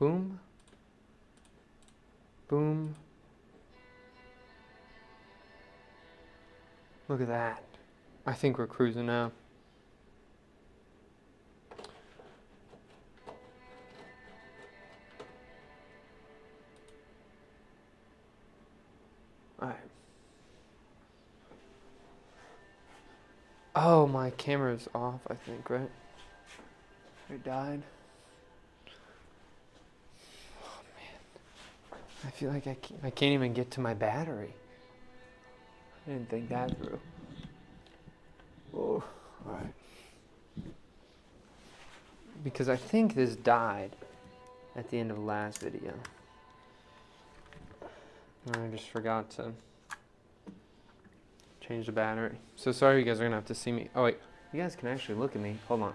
Boom. Boom. Look at that. I think we're cruising now. Alright. Oh, my camera's off, I think, right? It died. Oh, man. I feel like I can't even get to my battery. I didn't think that through. Oh, alright. Because I think this died at the end of the last video. And I just forgot to change the battery. So sorry you guys are gonna have to see me. Oh wait, you guys can actually look at me. Hold on.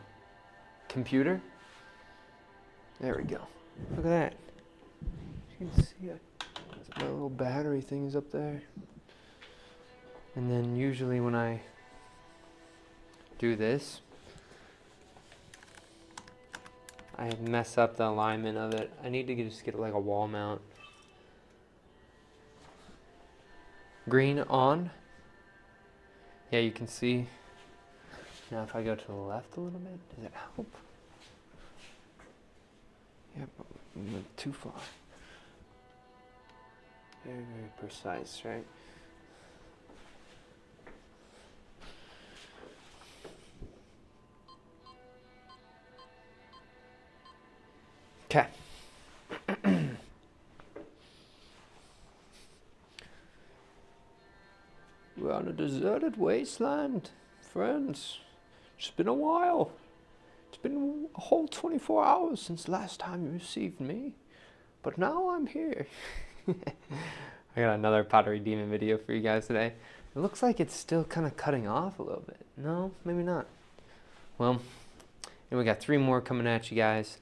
Computer? There we go. Look at that. You can see it. My little battery thing is up there. And then usually when I do this, I mess up the alignment of it. I need to just get like a wall mount. Green on. Yeah, you can see. Now if I go to the left a little bit, does it help? Yeah, but we went too far. Very, very precise, right? Okay. We're on a deserted wasteland, friends. It's been a while. It's been a whole 24 hours since last time you received me. But now I'm here. I got another Pottery Demo video for you guys today. It looks like it's still kind of cutting off a little bit. No, maybe not. Well, and we got 3 more coming at you guys.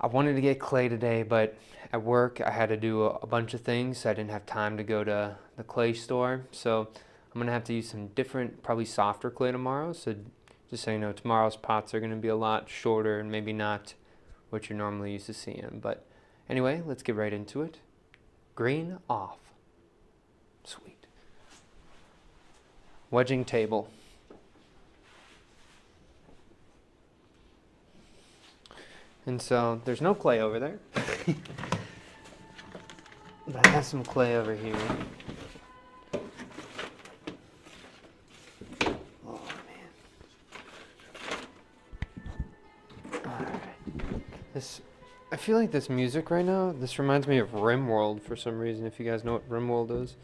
I wanted to get clay today, but at work I had to do a bunch of things, so I didn't have time to go to the clay store. So I'm gonna have to use some different, probably softer clay tomorrow. So just so you know, tomorrow's pots are gonna be a lot shorter and maybe not what you're normally used to seeing. But anyway, let's get right into it. Green off. Sweet. Wedging table. And so there's no clay over there. But I have some clay over here. Oh man. Alright. I feel like this music right now, this reminds me of RimWorld for some reason, if you guys know what RimWorld is.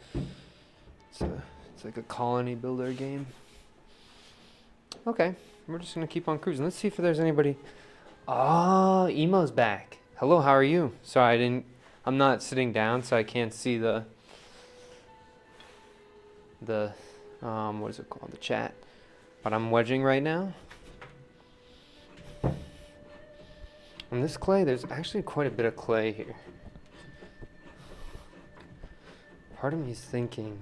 It's like a colony builder game. Okay, we're just gonna keep on cruising. Let's see if there's anybody. Oh, Emo's back. Hello, how are you? Sorry, I'm not sitting down, so I can't see the what is it called? The chat. But I'm wedging right now. And this clay, there's actually quite a bit of clay here. Part of me is thinking,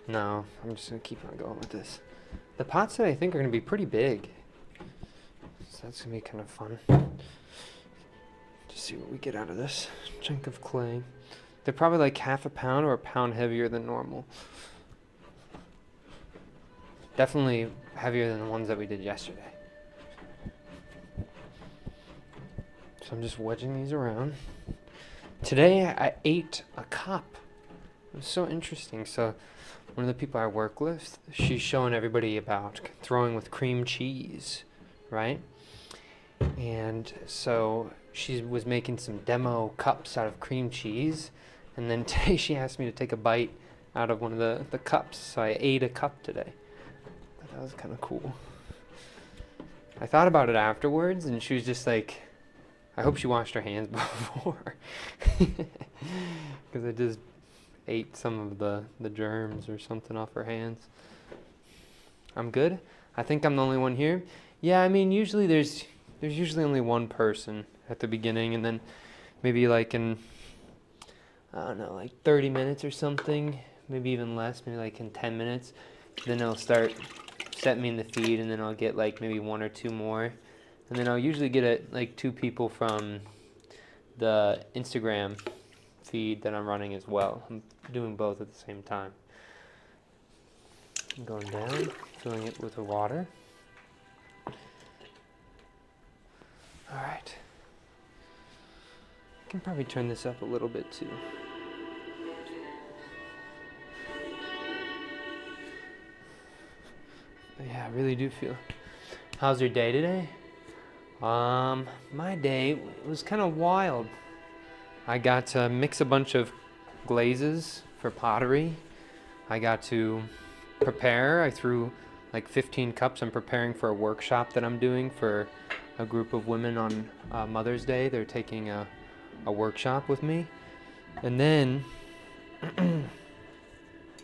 no, I'm just gonna keep on going with this. The pots that I think are gonna be pretty big. That's gonna be kind of fun. Just see what we get out of this chunk of clay. They're probably like half a pound or a pound heavier than normal. Definitely heavier than the ones that we did yesterday. So I'm just wedging these around. Today I ate a cup. It was so interesting. So one of the people I work with, she's showing everybody about throwing with cream cheese, right? And so she was making some demo cups out of cream cheese, and then today she asked me to take a bite out of one of the cups, so I ate a cup today. But that was kind of cool. I thought about it afterwards, and she was just like, I hope she washed her hands before, because I just ate some of the germs or something off her hands. I'm good. I think I'm the only one here. Yeah, I mean, usually there's usually only one person at the beginning, and then maybe like in, I don't know, like 30 minutes or something, maybe even less, maybe like in 10 minutes, then it'll start set me in the feed, and then I'll get like maybe 1 or 2 more, and And then I'll usually get like 2 people from the Instagram feed that I'm running as well. I'm doing both at the same time. I'm going down, filling it with the water. All right. I can probably turn this up a little bit too. But yeah, I really do feel. How's your day today? My day was kind of wild. I got to mix a bunch of glazes for pottery. I got to prepare. I threw like 15 cups. I'm preparing for a workshop that I'm doing for a group of women on Mother's Day. They're taking a workshop with me. And then,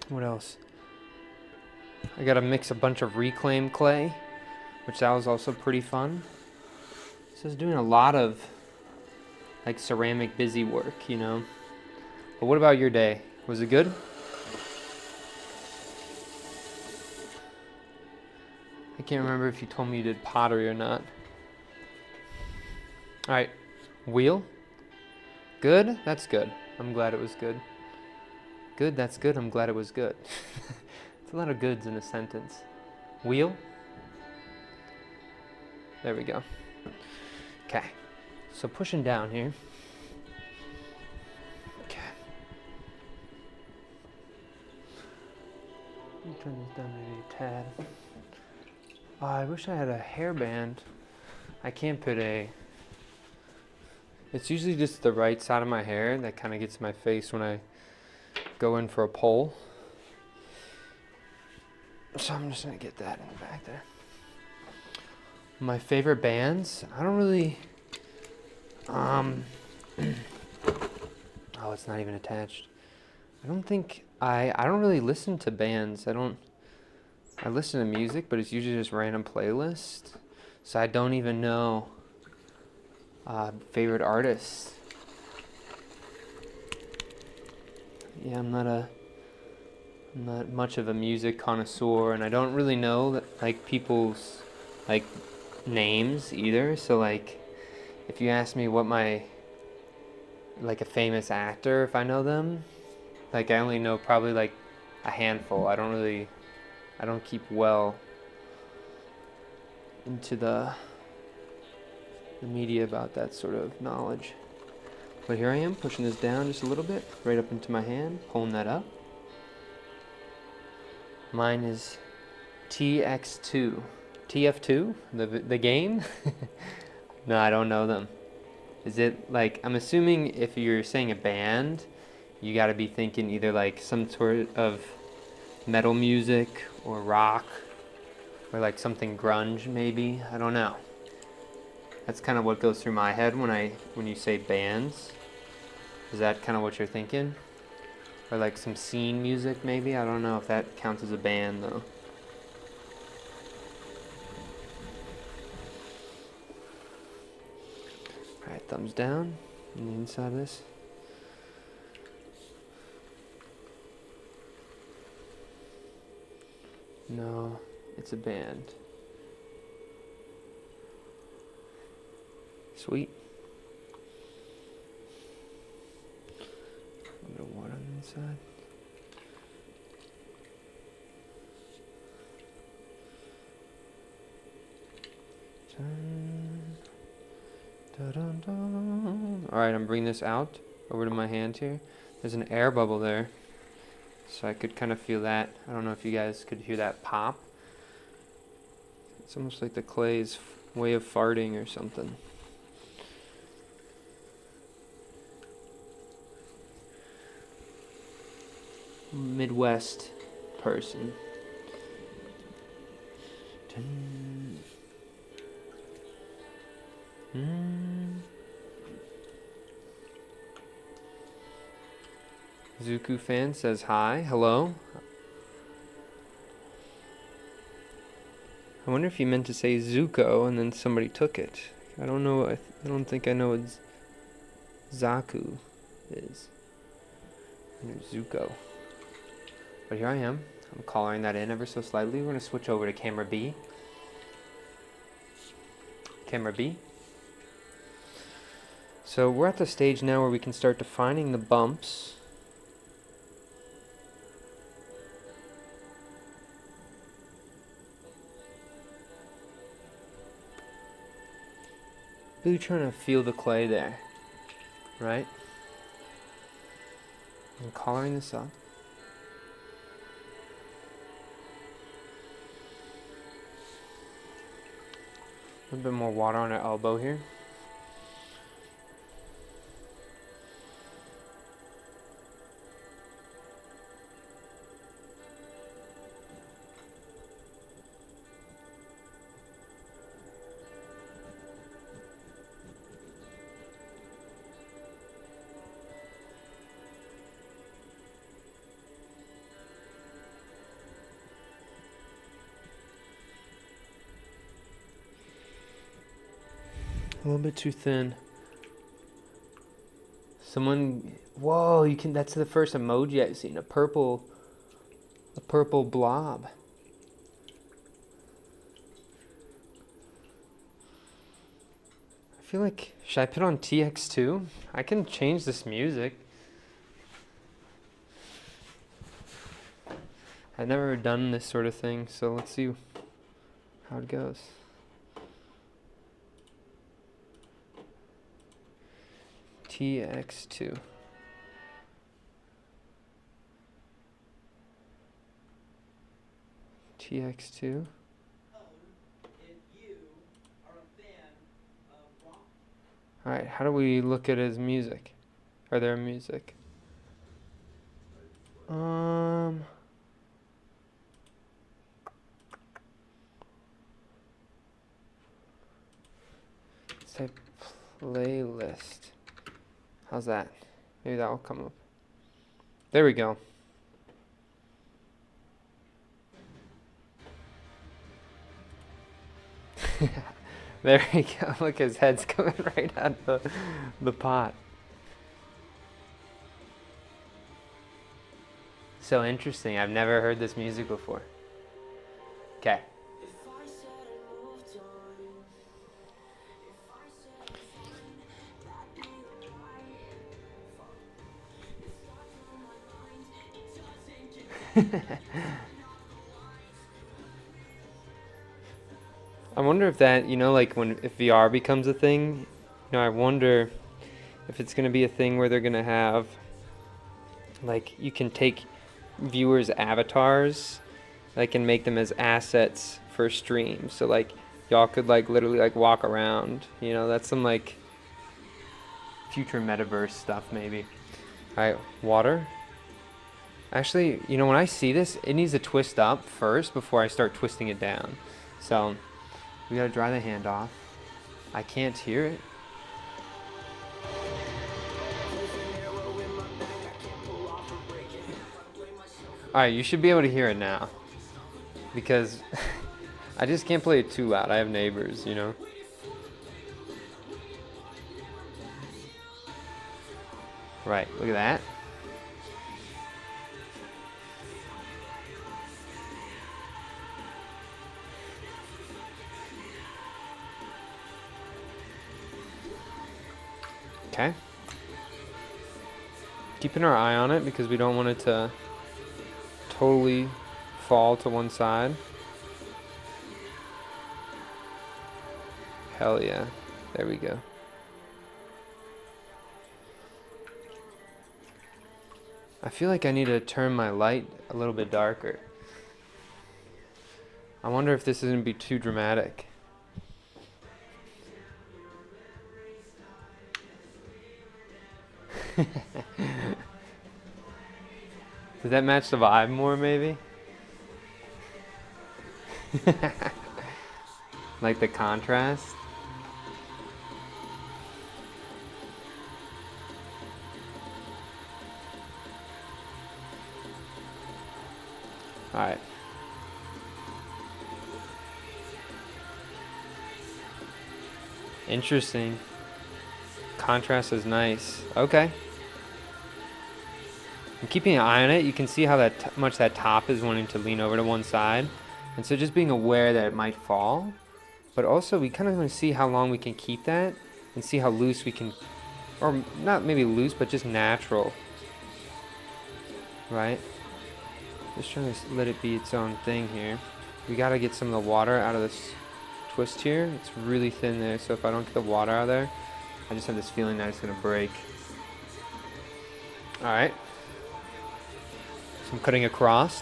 what else? I got to mix a bunch of reclaimed clay, which that was also pretty fun. So I was doing a lot of like ceramic busy work, you know. But what about your day? Was it good? I can't remember if you told me you did pottery or not. All right, wheel. Good, that's good. I'm glad it was good. Good, that's good. I'm glad it was good. It's a lot of goods in a sentence. Wheel. There we go. Okay, so pushing down here. Okay. Let me turn this down maybe a tad. Oh, I wish I had a hairband. I can't put a... It's usually just the right side of my hair that kind of gets my face when I go in for a pull. So I'm just going to get that in the back there. My favorite bands, I don't really... oh, it's not even attached. I don't really listen to bands. I listen to music, but it's usually just random playlists. So I don't even know favorite artists. Yeah, I'm not much of a music connoisseur, and I don't really know like people's like names either. So like, if you ask me what my like a famous actor, if I know them, like I only know probably like a handful. I don't keep well into the media about that sort of knowledge. But here I am, pushing this down just a little bit, right up into my hand, pulling that up. Mine is TX2. TF2? The game? No, I don't know them. Is it like, I'm assuming if you're saying a band, you gotta be thinking either like some sort of metal music or rock or like something grunge maybe. I don't know. That's kind of what goes through my head when you say bands. Is that kind of what you're thinking? Or like some scene music maybe? I don't know if that counts as a band though. Alright, thumbs down on the inside of this. No, it's a band. Sweet. A little water on the inside. Alright, I'm bringing this out over to my hand here. There's an air bubble there. So I could kind of feel that. I don't know if you guys could hear that pop. It's almost like the clay's way of farting or something. Midwest person. Zuku fan says hi. Hello. I wonder if you meant to say Zuko and then somebody took it. I don't know. I don't think I know what Zaku is. I know Zuko. But here I am. I'm coloring that in ever so slightly. We're going to switch over to camera B. camera B. So we're at the stage now where we can start defining the bumps. Really trying to feel the clay there, right? And coloring this up. A little bit more water on our elbow here. A little bit too thin. Someone, whoa, you can, that's the first emoji I've seen, a purple blob. I feel like, should I put on TX2? I can change this music. I've never done this sort of thing, so let's see how it goes. TX2. TX2. Alright, how do we look at his music? Or their music? Let's type playlist. How's that? Maybe that will come up. There we go. There we go. Look, his head's coming right out the pot. So interesting. I've never heard this music before. Okay. I wonder if that, you know, like if VR becomes a thing, you know, I wonder if it's going to be a thing where they're going to have, like, you can take viewers' avatars, like, and make them as assets for streams. So, like, y'all could, like, literally, like, walk around. You know, that's some, like, future metaverse stuff, maybe. All right, water. Actually, you know, when I see this, it needs to twist up first before I start twisting it down. So we gotta dry the hand off. I can't hear it. Alright, you should be able to hear it now. Because I just can't play it too loud. I have neighbors, you know. Right, look at that. Okay. Keeping our eye on it because we don't want it to totally fall to one side. Hell yeah. There we go. I feel like I need to turn my light a little bit darker. I wonder if this is going to be too dramatic. Does that match the vibe more, maybe? Like the contrast? Alright. Interesting. Contrast is nice. Okay. I'm keeping an eye on it. You can see how much that top is wanting to lean over to one side. And so just being aware that it might fall. but also we kind of want to see how long we can keep that and see how loose we can, or not maybe loose, but just natural, right? Just trying to let it be its own thing here. We got to get some of the water out of this twist here. It's really thin there, so if I don't get the water out of there, I just have this feeling that it's going to break. All right. So I'm cutting across.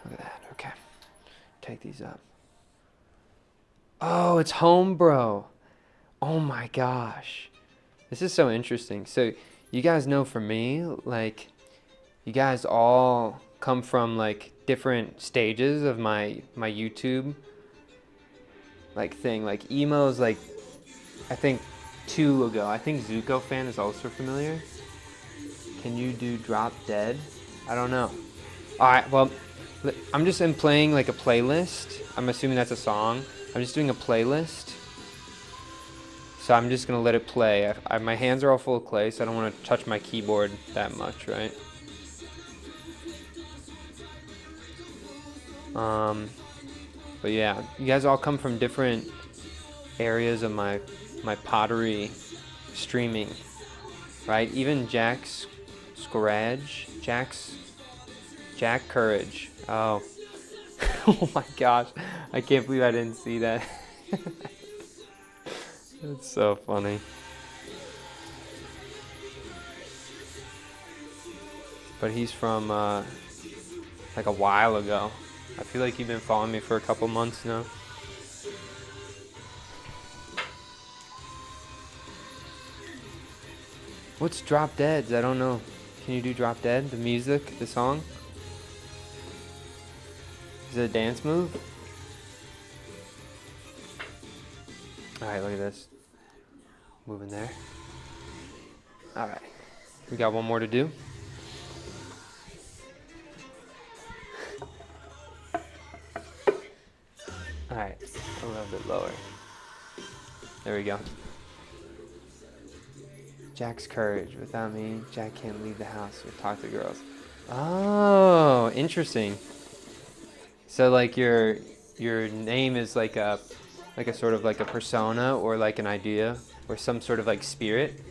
Look at that. Okay. Take these up. Oh, it's home, bro. Oh my gosh. This is so interesting. So you guys know for me, like, you guys all come from like different stages of my YouTube like thing. Like emo's like, I think 2 ago. I think Zuko fan is also familiar. Can you do Drop Dead? I don't know. Alright, well, I'm just playing like a playlist. I'm assuming that's a song. I'm just doing a playlist. So I'm just gonna let it play. My hands are all full of clay, so I don't want to touch my keyboard that much, right? But yeah, you guys all come from different areas of my pottery streaming, right? Even Jack Courage. Oh, oh my gosh, I can't believe I didn't see that. It's so funny. But he's from like a while ago. I feel like you've been following me for a couple months now. What's Drop Dead? I don't know. Can you do Drop Dead? The music, the song? Is it a dance move? Alright, look at this. Moving there. Alright. We got one more to do. Alright, a little bit lower. There we go. Jack's Courage. Without me, Jack can't leave the house or talk to girls. Oh, interesting. So like your name is like a sort of like a persona or like an idea or some sort of like spirit.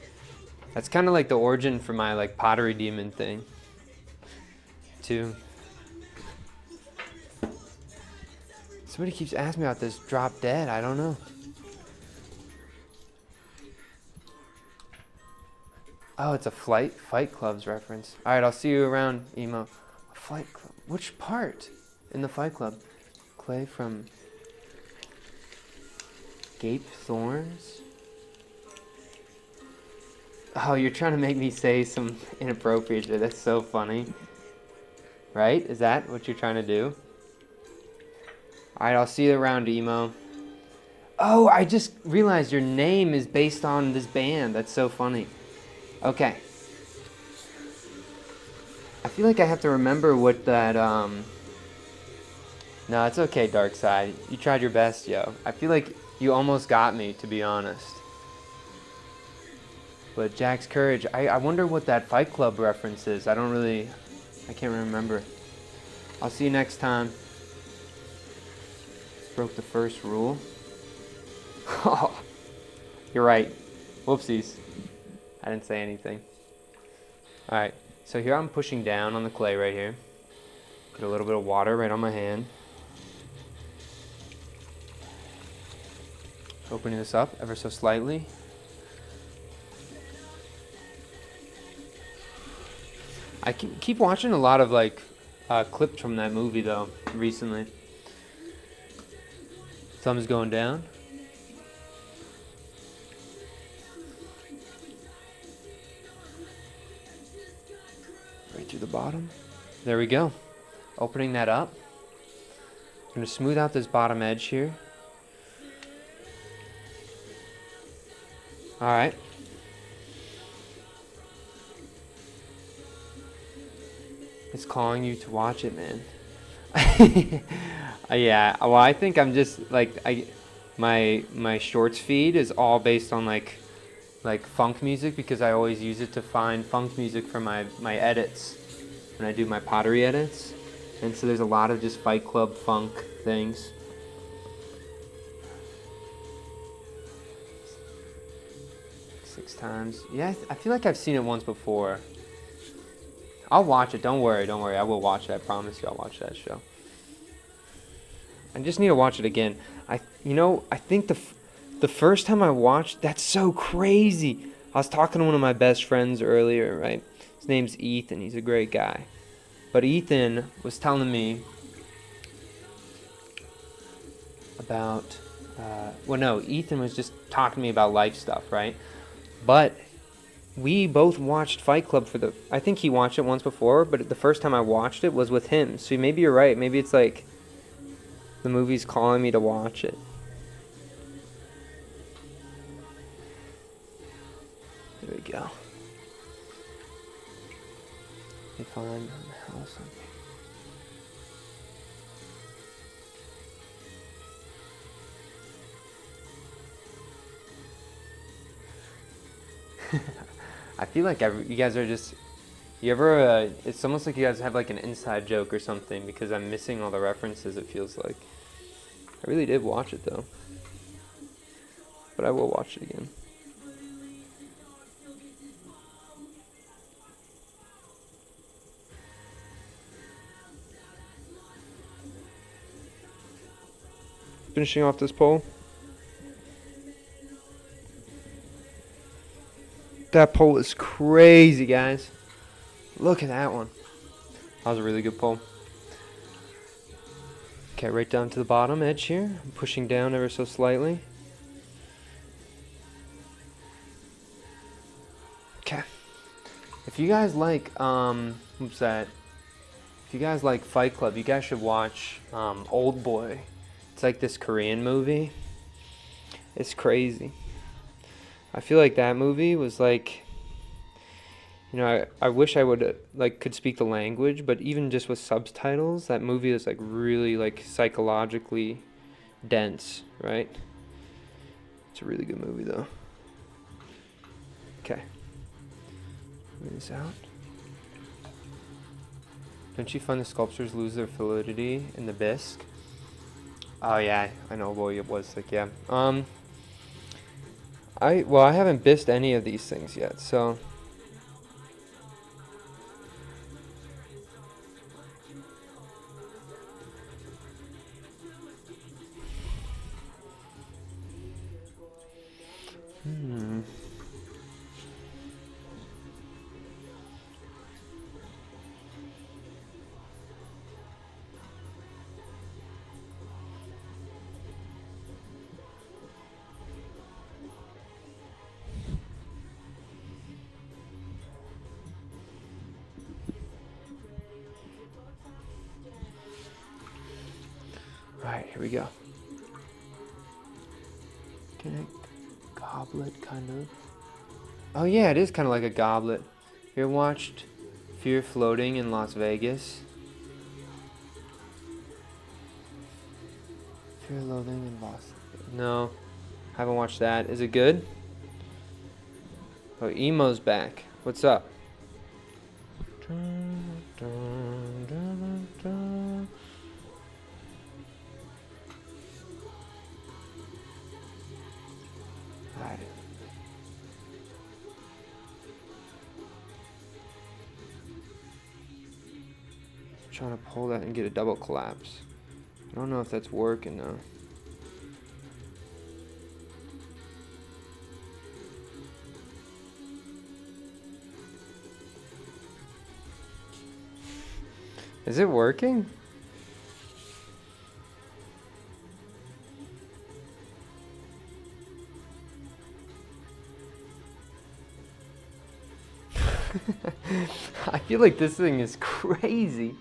That's kind of like the origin for my like pottery demon thing too. Somebody keeps asking me about this Drop Dead. I don't know. Oh, it's a Fight Club's reference. All right, I'll see you around, Emo. Fight Club. Which part in the Fight Club? Clay from Gape Thorns? Oh, you're trying to make me say some inappropriate shit. That's so funny. Right? Is that what you're trying to do? Alright, I'll see you around, Emo. Oh, I just realized your name is based on this band. That's so funny. Okay. I feel like I have to remember what that, No, it's okay, Dark Side. You tried your best, yo. I feel like you almost got me, to be honest. But Jack's Courage, I wonder what that Fight Club reference is. I can't remember. I'll see you next time. Broke the first rule. Oh, you're right. Whoopsies. I didn't say anything. Alright, so here I'm pushing down on the clay right here. Put a little bit of water right on my hand. Opening this up ever so slightly. I keep watching a lot of like clips from that movie though recently. Thumbs going down. Right through the bottom. There we go. Opening that up. I'm going to smooth out this bottom edge here. Alright. It's calling you to watch it, man. Yeah, well, I think I'm just like my shorts feed is all based on like funk music because I always use it to find funk music for my edits. when I do my pottery edits. And so there's a lot of just Fight Club funk things. Six times. Yeah, I feel like I've seen it once before. I'll watch it. Don't worry. I will watch it. I promise you I'll watch that show. I just need to watch it again. I think the first time I watched, that's so crazy. I was talking to one of my best friends earlier, right? His name's Ethan. He's a great guy. But Ethan was telling me about, Ethan was just talking to me about life stuff, right? But we both watched Fight Club I think he watched it once before, but the first time I watched it was with him. So maybe you're right. Maybe it's like the movie's calling me to watch it. There we go. Let me find the house. I feel like you guys are just, it's almost like you guys have like an inside joke or something because I'm missing all the references, it feels like. I really did watch it though. But I will watch it again. Finishing off this poll. That poll is crazy, guys. Look at that one. That was a really good poll. Okay, right down to the bottom edge here. I'm pushing down ever so slightly. Okay. If you guys like, what's that? If you guys like Fight Club, you guys should watch Old Boy. It's like this Korean movie. It's crazy. I feel like that movie was like, I wish I would could speak the language, but even just with subtitles, that movie is like really like psychologically dense, right? It's a really good movie though. Okay. Move this out. Don't you find the sculptures lose their fluidity in the bisque? Oh yeah, I know. Well, it was like yeah. I haven't bisqued any of these things yet, so. Alright, here we go. Can a goblet kind of? Oh yeah, it is kind of like a goblet. You ever watched Fear Floating in Las Vegas? Fear Loathing in Las Vegas. No, haven't watched that. Is it good? Oh, Emo's back. What's up? Alright. Trying to pull that and get a double collapse. I don't know if that's working though. Is it working? I feel like this thing is crazy.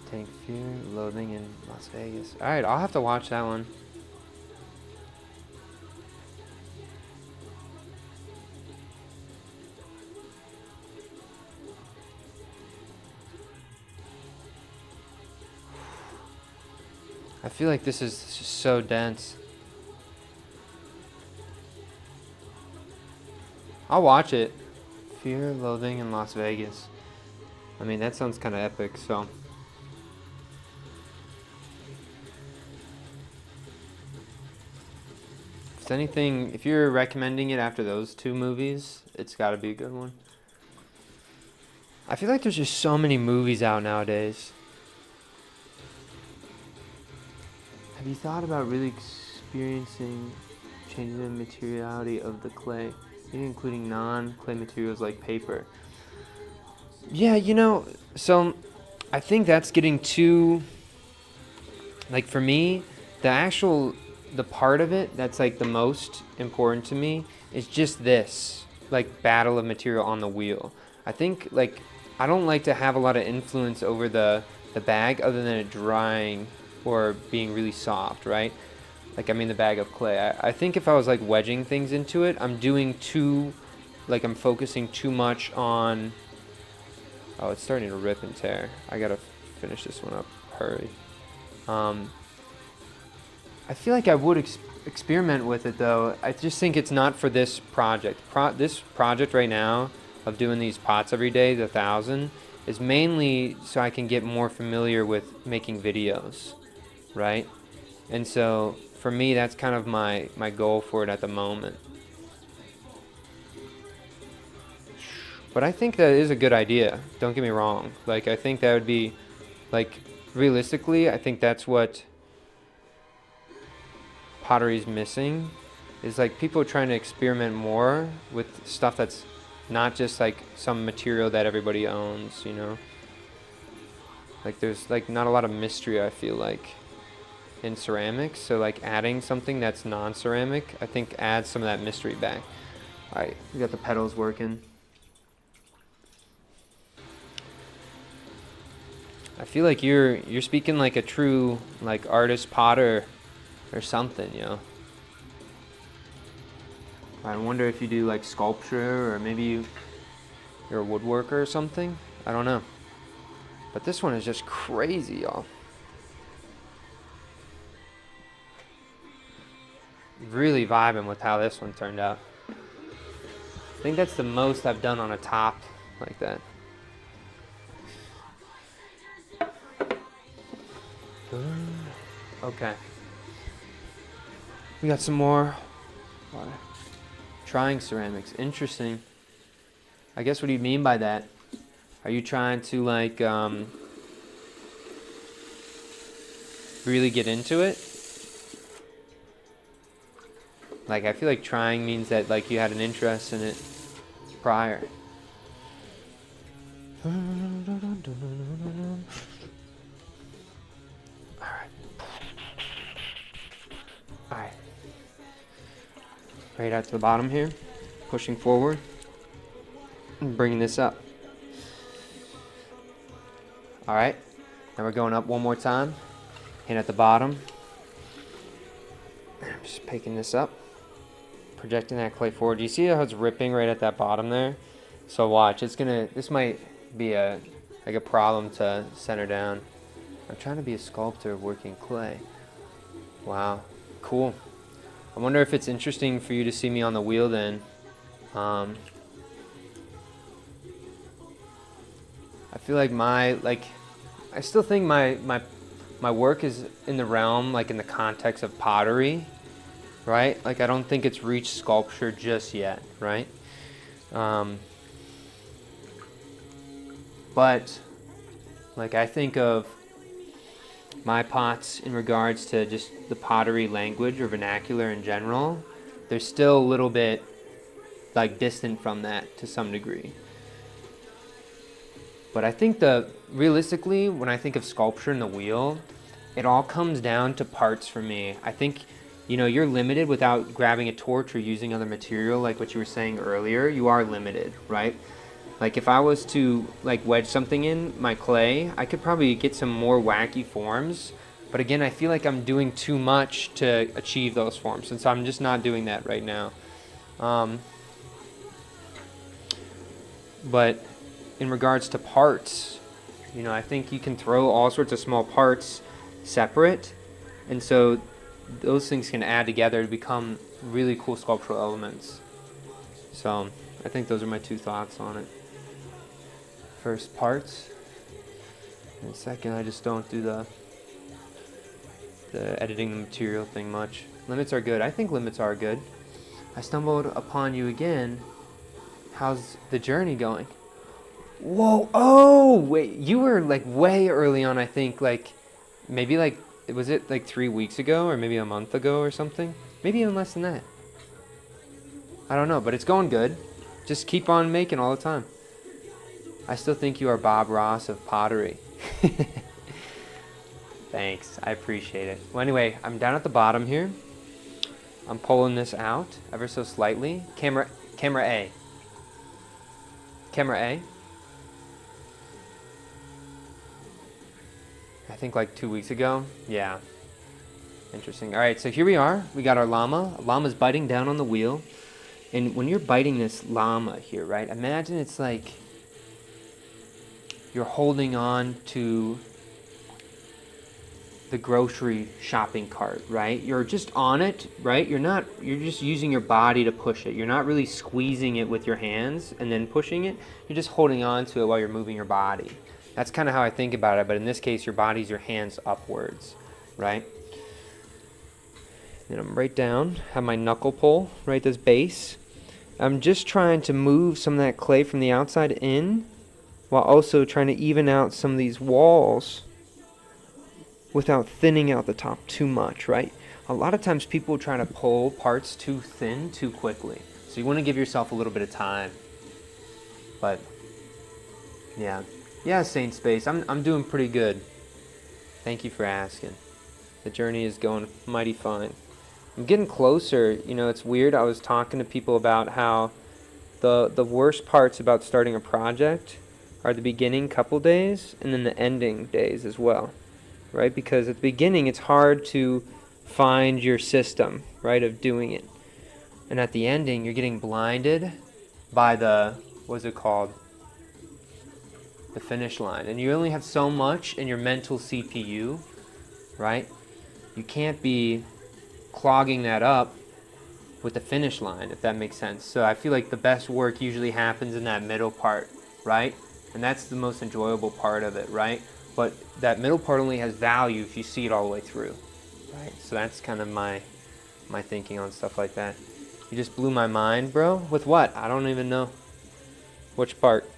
Tank Fear, Loathing in Las Vegas. Alright, I'll have to watch that one. I feel like this is just so dense. I'll watch it. Fear, Loathing in Las Vegas. I mean, that sounds kind of epic, so. If it's anything, if you're recommending it after those 2 movies, it's got to be a good one. I feel like there's just so many movies out nowadays. Have you thought about really experiencing changing the materiality of the clay, including non-clay materials like paper? Yeah, so I think that's getting too, like, for me, the part of it that's like the most important to me is just this, like, battle of material on the wheel. I think, like, I don't like to have a lot of influence over the bag other than it drying or being really soft, right? Like, I mean the bag of clay. I think if I was, like, wedging things into it, I'm focusing too much on... Oh, it's starting to rip and tear. I gotta finish this one up. Hurry. I feel like I would experiment with it, though. I just think it's not for this project. This project right now of doing these pots every day, the 1,000, is mainly so I can get more familiar with making videos, right? And so for me, that's kind of my goal for it at the moment. But I think that is a good idea. Don't get me wrong. Like, I think that would be, like, realistically, I think that's what pottery's missing, is, like, people trying to experiment more with stuff that's not just, like, some material that everybody owns, Like, there's, like, not a lot of mystery, I feel like, in ceramics. So, like, adding something that's non-ceramic, I think adds some of that mystery back. All right, we got the pedals working. I feel like you're speaking like a true, like, artist potter or something, I wonder if you do, like, sculpture, or maybe you're a woodworker or something. I don't know. But this one is just crazy, y'all. Really vibing with how this one turned out. I think that's the most I've done on a top like that. Okay. We got some more water. Trying ceramics. Interesting. I guess, what do you mean by that? Are you trying to, like, really get into it? Like, I feel like trying means that, like, you had an interest in it prior. Alright. Right out to the bottom here. Pushing forward. And bringing this up. Alright. Now we're going up one more time. And at the bottom. I'm just picking this up. Projecting that clay forward. Do you see how it's ripping right at that bottom there? So watch. This might be a problem to center down. I'm trying to be a sculptor working clay. Wow. Cool. I wonder if it's interesting for you to see me on the wheel then. I feel like I still think my work is in the realm, like, in the context of pottery, right? Like, I don't think it's reached sculpture just yet, right? But, like, I think of my pots in regards to just the pottery language or vernacular in general. They're still a little bit, like, distant from that to some degree. But I think realistically, when I think of sculpture in the wheel, it all comes down to parts for me. I think, you're limited without grabbing a torch or using other material, like what you were saying earlier. You are limited, right? Like, if I was to, like, wedge something in my clay, I could probably get some more wacky forms. But again, I feel like I'm doing too much to achieve those forms, and so I'm just not doing that right now. But in regards to parts, I think you can throw all sorts of small parts separate, and so those things can add together to become really cool sculptural elements. So I think those are my two thoughts on it. First, parts, and second, I just don't do the editing the material thing much. Limits are good. I think limits are good. I stumbled upon you again. How's the journey going? Whoa, oh, wait, you were like way early on, I think, like, maybe like, was it like 3 weeks ago or maybe a month ago or something? Maybe even less than that. I don't know, but it's going good. Just keep on making all the time. I still think you are Bob Ross of pottery. Thanks, I appreciate it. Well, anyway, I'm down at the bottom here. I'm pulling this out ever so slightly. Camera A. Camera A. I think like 2 weeks ago. Yeah. Interesting. All right, so here we are. We got our llama. Llama's biting down on the wheel. And when you're biting this llama here, right, imagine it's like you're holding on to the grocery shopping cart, right? You're just on it, right? You're just using your body to push it. You're not really squeezing it with your hands and then pushing it. You're just holding on to it while you're moving your body. That's kind of how I think about it, but in this case, your body's your hands upwards, right? Then I'm right down, have my knuckle pull, right, this base. I'm just trying to move some of that clay from the outside in, while also trying to even out some of these walls without thinning out the top too much, right? A lot of times people try to pull parts too thin too quickly. So you want to give yourself a little bit of time. But yeah. Yeah, Saint Space, I'm doing pretty good. Thank you for asking. The journey is going mighty fine. I'm getting closer. You know, it's weird. I was talking to people about how the worst parts about starting a project are the beginning couple days and then the ending days as well. Right? Because at the beginning, it's hard to find your system, right, of doing it. And at the ending, you're getting blinded by the, what's it called? The finish line. And you only have so much in your mental CPU, right? You can't be clogging that up with the finish line, if that makes sense. So I feel like the best work usually happens in that middle part, right? And that's the most enjoyable part of it, right? But that middle part only has value if you see it all the way through, right? So that's kind of my thinking on stuff like that. You just blew my mind, bro. With what? I don't even know. Which part?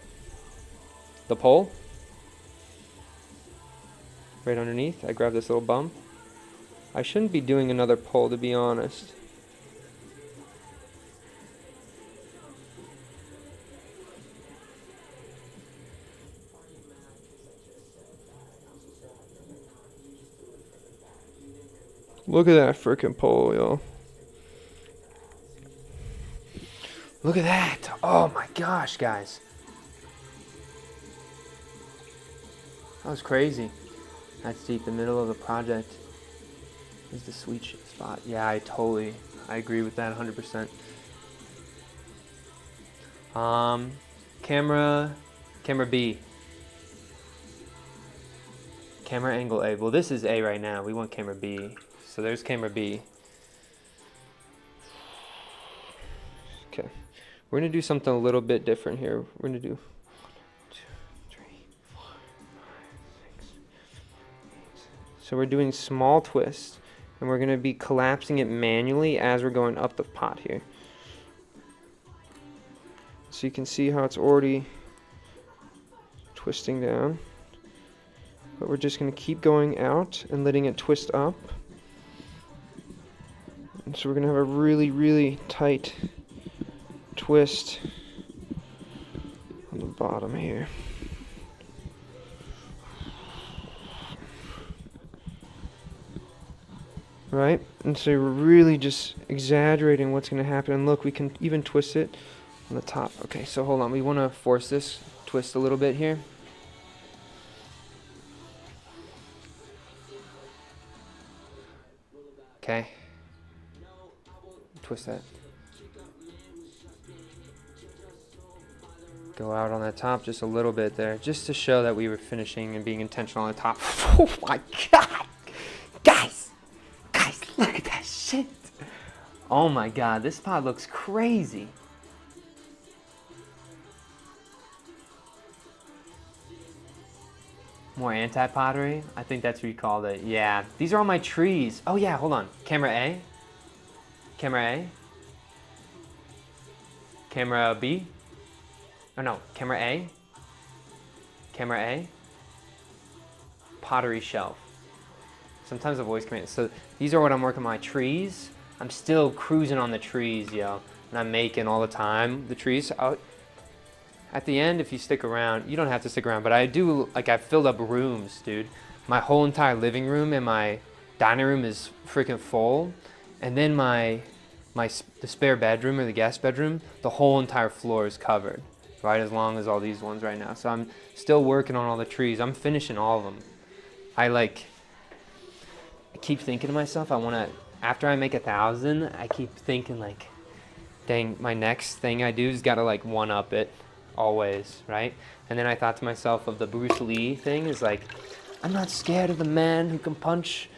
The pole? Right underneath? I grabbed this little bump. I shouldn't be doing another pole, to be honest. Look at that frickin' pole, yo. Look at that. Oh my gosh, guys. That was crazy. That's deep. The middle of the project is the sweet spot. Yeah, I agree with that 100%. Camera B. Camera angle A. Well, this is A right now. We want camera B. So there's camera B. Okay. We're going to do something a little bit different here. We're going to do 1, 2, 3, 4, 5, 6, 8. So we're doing small twists, and we're going to be collapsing it manually as we're going up the pot here. So you can see how it's already twisting down. But we're just going to keep going out and letting it twist up. And so we're going to have a really, really tight twist on the bottom here. Right? And so we're really just exaggerating what's going to happen. And look, we can even twist it on the top. Okay, so hold on. We want to force this twist a little bit here. Okay. Twist that. Go out on the top just a little bit there, just to show that we were finishing and being intentional on the top. Oh my god! Guys, look at that shit! Oh my god, this pot looks crazy. More anti-pottery? I think that's what you called it. Yeah. These are all my trees. Oh yeah, hold on. Camera A. Camera A. Camera B. Oh no, camera A. Camera A. Pottery shelf. Sometimes the voice command. So these are what I'm working on, my trees. I'm still cruising on the trees, yo. And I'm making all the time the trees. At the end, if you stick around, you don't have to stick around, but I do, like, I've filled up rooms, dude. My whole entire living room and my dining room is freaking full. And then the spare bedroom or the guest bedroom, the whole entire floor is covered, right? As long as all these ones right now. So I'm still working on all the trees. I'm finishing all of them. I keep thinking to myself, after I make 1,000, I keep thinking like, dang, my next thing I do is gotta like one up it. Always, right? And then I thought to myself of the Bruce Lee thing is like, I'm not scared of the man who can punch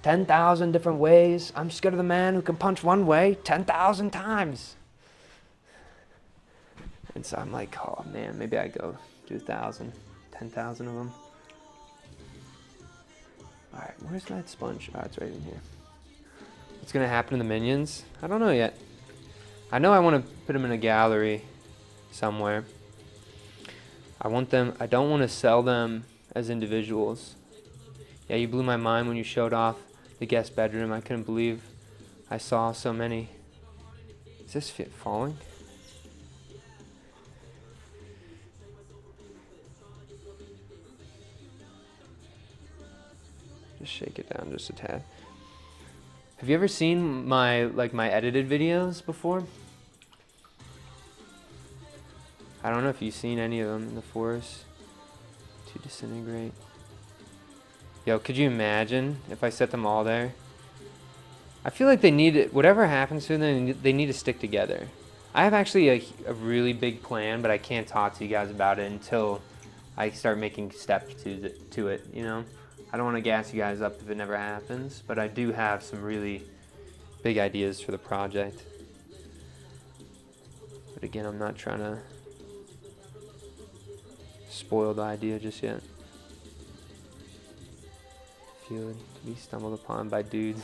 10,000 different ways. I'm scared of the man who can punch one way 10,000 times. And so I'm like, oh man, maybe I go do 1,000, 10,000 of them. All right, where's that sponge? Oh, it's right in here. What's gonna happen to the minions? I don't know yet. I know I want to put them in a gallery somewhere. I don't want to sell them as individuals. Yeah, you blew my mind when you showed off the guest bedroom. I couldn't believe I saw so many. Is this falling? Just shake it down just a tad. Have you ever seen my edited videos before? I don't know if you've seen any of them in the forest. To disintegrate. Yo, could you imagine if I set them all there? I feel like they need it. Whatever happens to them, they need to stick together. I have actually a really big plan, but I can't talk to you guys about it until I start making steps to it, you know? I don't want to gas you guys up if it never happens, but I do have some really big ideas for the project. But again, I'm not trying to spoil the idea just yet. Feel it to be stumbled upon by dudes.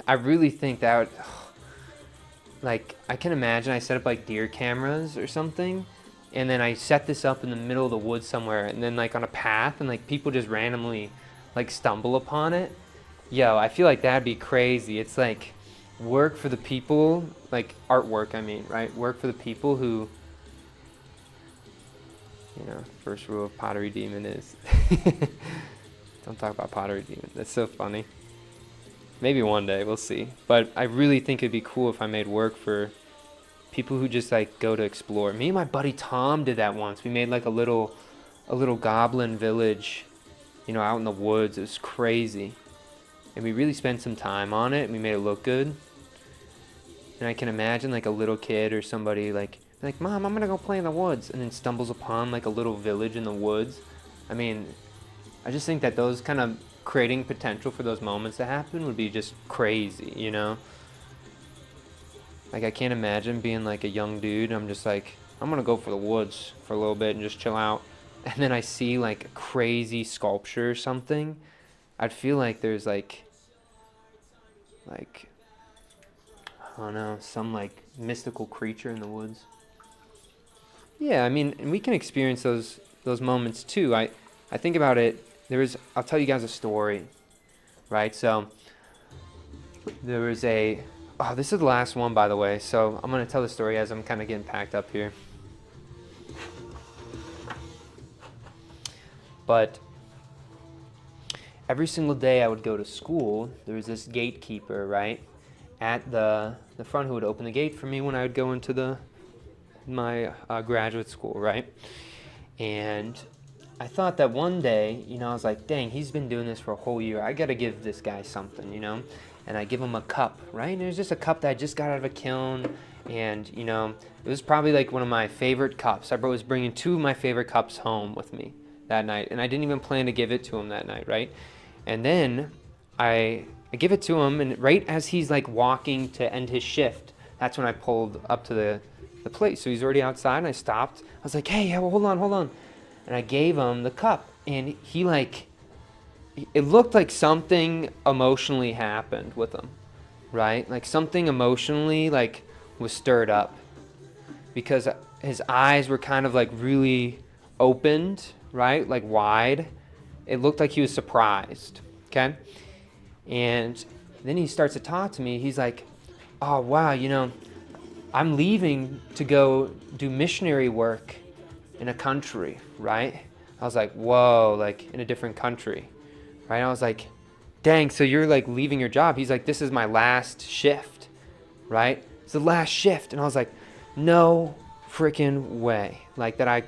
I really think that would, like, I can imagine I set up like deer cameras or something, and then I set this up in the middle of the woods somewhere, and then like on a path, and like people just randomly like stumble upon it. Yo, I feel like that'd be crazy. It's like work for the people, like artwork, I mean, right? Work for the people who, you know, first rule of Pottery Demon is don't talk about Pottery Demon. That's so funny. Maybe one day, we'll see. But I really think it'd be cool if I made work for people who just like go to explore. Me and my buddy Tom did that once. We made like a little goblin village, you know, out in the woods. It was crazy. And we really spent some time on it, and we made it look good. And I can imagine like a little kid or somebody like, Mom, I'm gonna go play in the woods, and then stumbles upon like a little village in the woods. I mean, I just think that those kind of creating potential for those moments to happen would be just crazy, you know? Like, I can't imagine being like a young dude. I'm just like, I'm gonna go for the woods for a little bit and just chill out. And then I see like a crazy sculpture or something. I'd feel like there's like, I don't know, some like mystical creature in the woods. Yeah, I mean, and we can experience those moments too. I think about it. I'll tell you guys a story, right? So there was this is the last one, by the way. So I'm gonna tell the story as I'm kind of getting packed up here. But every single day I would go to school, there was this gatekeeper, right, at the front who would open the gate for me when I would go into my graduate school, right? And I thought that one day, you know, I was like, dang, he's been doing this for a whole year. I got to give this guy something, you know? And I give him a cup, right? And it was just a cup that I just got out of a kiln. And, you know, it was probably like one of my favorite cups. I was bringing 2 of my favorite cups home with me that night. And I didn't even plan to give it to him that night, right? And then I give it to him, and right as he's like walking to end his shift, that's when I pulled up to the place. So he's already outside, and I stopped. I was like, hey, hold on. and I gave him the cup, and he like, it looked like something emotionally happened with him, right? Like something emotionally like was stirred up, because his eyes were kind of like really opened, right? Like wide. It looked like he was surprised, okay? And then he starts to talk to me. He's like, oh, wow, you know, I'm leaving to go do missionary work in a country, right? I was like, whoa, like in a different country, right? I was like, dang, so you're like leaving your job. He's like, this is my last shift, right? It's the last shift. And I was like, no freaking way. Like that I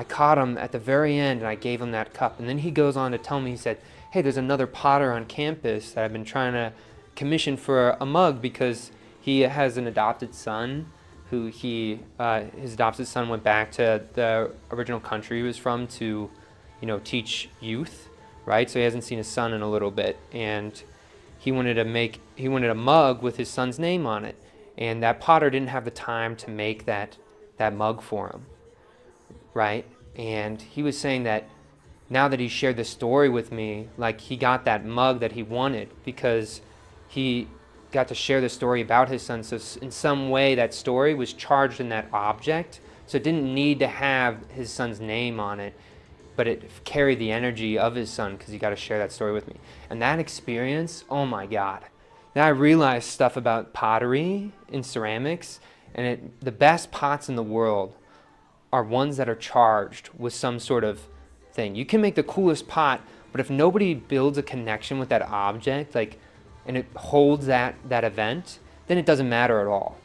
caught him at the very end and I gave him that cup. And then he goes on to tell me, he said, hey, there's another potter on campus that I've been trying to commission for a mug, because he has an adopted son who his adopted son went back to the original country he was from to, you know, teach youth, right? So he hasn't seen his son in a little bit, and he wanted a mug with his son's name on it, and that potter didn't have the time to make that mug for him, right? And he was saying that now that he shared the story with me, like he got that mug that he wanted because he got to share the story about his son. So in some way that story was charged in that object. So it didn't need to have his son's name on it, but it carried the energy of his son because he got to share that story with me. And that experience, oh my God. Now I realized stuff about pottery and ceramics, and the best pots in the world are ones that are charged with some sort of thing. You can make the coolest pot, but if nobody builds a connection with that object, like, and it holds that event, then it doesn't matter at all,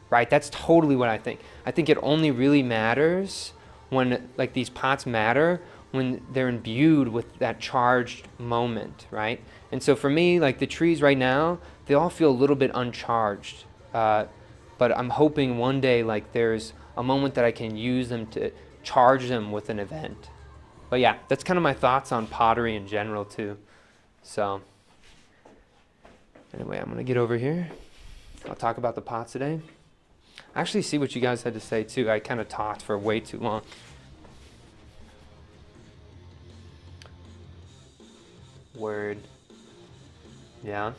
right? That's totally what I think. I think it only really matters when, like, these pots matter when they're imbued with that charged moment, right? And so for me, like the trees right now, they all feel a little bit uncharged, but I'm hoping one day, like, there's a moment that I can use them to charge them with an event. But yeah, that's kind of my thoughts on pottery in general too. So anyway, I'm going to get over here. I'll talk about the pots today. Actually see what you guys had to say too. I kind of talked for way too long. Word. Yeah.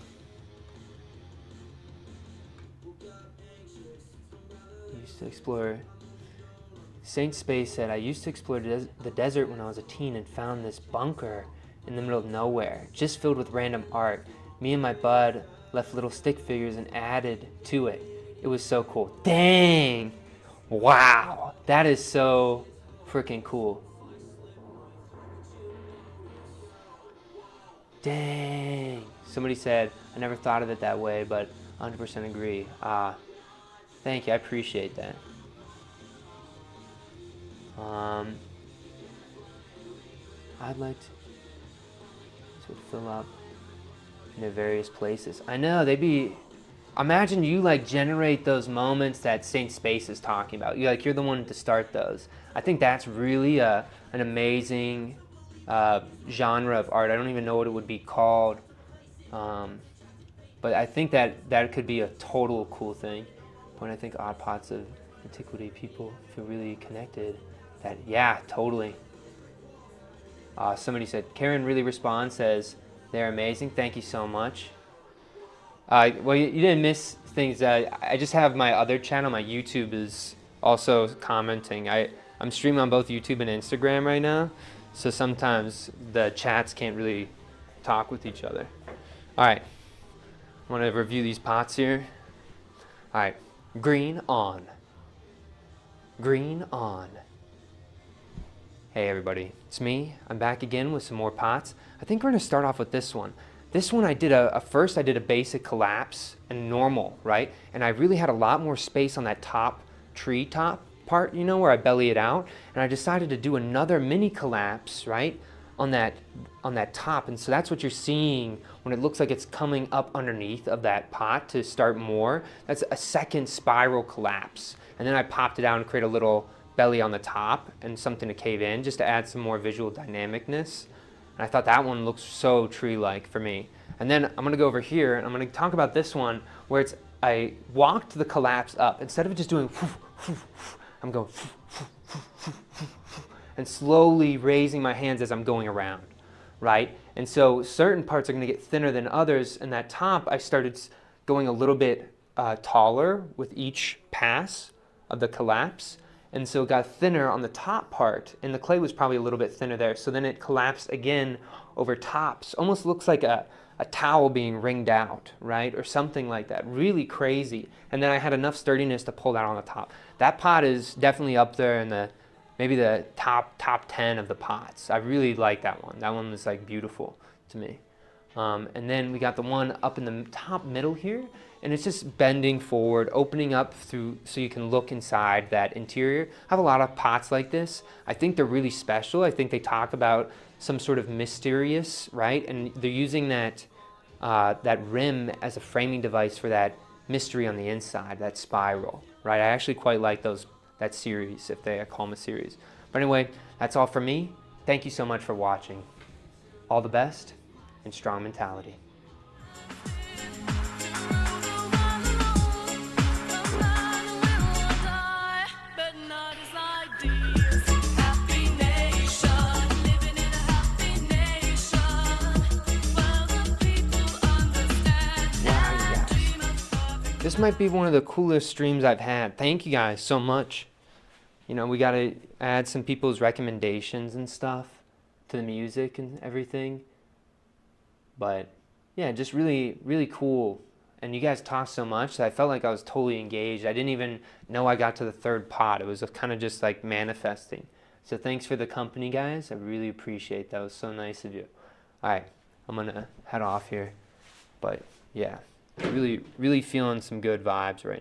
Used to explore. Saint Space said, I used to explore the desert when I was a teen and found this bunker in the middle of nowhere, just filled with random art. Me and my bud left little stick figures and added to it. It was so cool. Dang! Wow! That is so freaking cool. Dang! Somebody said, I never thought of it that way, but 100% agree. Thank you, I appreciate that. I'd like to fill up in the various places. I know, imagine you like generate those moments that Saint Space is talking about. You're the one to start those. I think that's really an amazing genre of art. I don't even know what it would be called. But I think that could be a total cool thing. When I think odd pots of antiquity, people feel really connected. Yeah, totally. Somebody said, Karen really responds, says, they're amazing. Thank you so much. Well, you didn't miss things. I just have my other channel. My YouTube is also commenting. I'm streaming on both YouTube and Instagram right now. So sometimes the chats can't really talk with each other. All right. I want to review these pots here. All right. Green on. Green on. Hey everybody, it's me. I'm back again with some more pots. I think we're gonna start off with this one. This one I did first I did a basic collapse and normal, right? And I really had a lot more space on that tree top part, you know, where I belly it out. And I decided to do another mini collapse, right? On that top. And so that's what you're seeing when it looks like it's coming up underneath of that pot to start more. That's a second spiral collapse. And then I popped it out and create a little belly on the top and something to cave in just to add some more visual dynamicness. And I thought that one looks so tree-like for me. And then I'm gonna go over here and I'm gonna talk about this one where I walked the collapse up. Instead of just doing, I'm going, and slowly raising my hands as I'm going around, right? And so certain parts are going to get thinner than others, and that top I started going a little bit taller with each pass of the collapse, and so it got thinner on the top part, and the clay was probably a little bit thinner there, so then it collapsed again over tops. Almost looks like a towel being wringed out, right? Or something like that. Really crazy. And then I had enough sturdiness to pull that on the top. That pot is definitely up there in maybe the top 10 of the pots. I really like that one. That one was like beautiful to me. And then we got the one up in the top middle here, and it's just bending forward, opening up through so you can look inside that interior. I have a lot of pots like this. I think they're really special. I think they talk about some sort of mysterious, right? And they're using that rim as a framing device for that mystery on the inside, that spiral, right? I actually quite like that series, if I call them a series. But anyway, that's all for me. Thank you so much for watching. All the best, and strong mentality. This might be one of the coolest streams I've had. Thank you guys so much. You know, we got to add some people's recommendations and stuff to the music and everything. But yeah, just really, really cool. And you guys talked so much that I felt like I was totally engaged. I didn't even know I got to the third pot. It was kind of just like manifesting. So thanks for the company, guys. I really appreciate that. It was so nice of you. All right, I'm going to head off here. But yeah. Really, really feeling some good vibes right now.